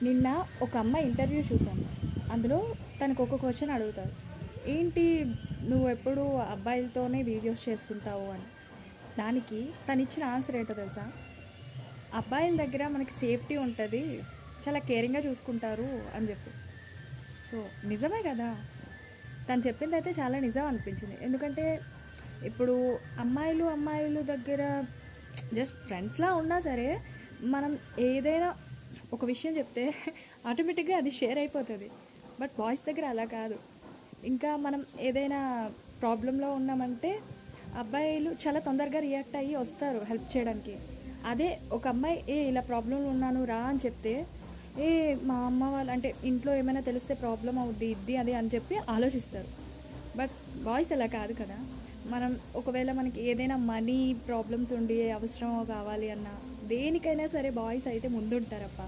నిన్న ఒక అమ్మాయి ఇంటర్వ్యూ చూశాను. అందులో తనకు ఒక క్వశ్చన్ అడుగుతారు. ఏంటి, నువ్వు ఎప్పుడు అబ్బాయిలతోనే వీడియోస్ చేస్తుంటావు అని. దానికి తను ఇచ్చిన ఆన్సర్ ఏంటో తెలుసా? అబ్బాయిల దగ్గర మనకి సేఫ్టీ ఉంటుంది, చాలా కేరింగ్గా చూసుకుంటారు అని చెప్పి. సో నిజమే కదా, తను చెప్పింది అయితే చాలా నిజం అనిపించింది. ఎందుకంటే ఇప్పుడు అమ్మాయిలు దగ్గర జస్ట్ ఫ్రెండ్స్లా ఉన్నా సరే, మనం ఏదైనా ఒక విషయం చెప్తే ఆటోమేటిక్గా అది షేర్ అయిపోతుంది. బట్ బాయ్స్ దగ్గర అలా కాదు. ఇంకా మనం ఏదైనా ప్రాబ్లంలో ఉన్నామంటే అబ్బాయిలు చాలా తొందరగా రియాక్ట్ అయ్యి వస్తారు హెల్ప్ చేయడానికి. అదే ఒక అమ్మాయి ఇలా ప్రాబ్లంలో ఉన్నాను రా అని చెప్తే, ఏ మా అమ్మ వాళ్ళు అంటే ఇంట్లో ఏమైనా తెలిస్తే ప్రాబ్లం అవుద్ది ఇది అది అని చెప్పి ఆలోచిస్తారు. బట్ బాయ్స్ అలా కాదు కదా. మనం ఒకవేళ మనకి ఏదైనా మనీ ప్రాబ్లమ్స్ ఉండి అవసరం కావాలి అన్నా దేనికైనా సరే బాయ్స్ అయితే ముందుంటారప్ప.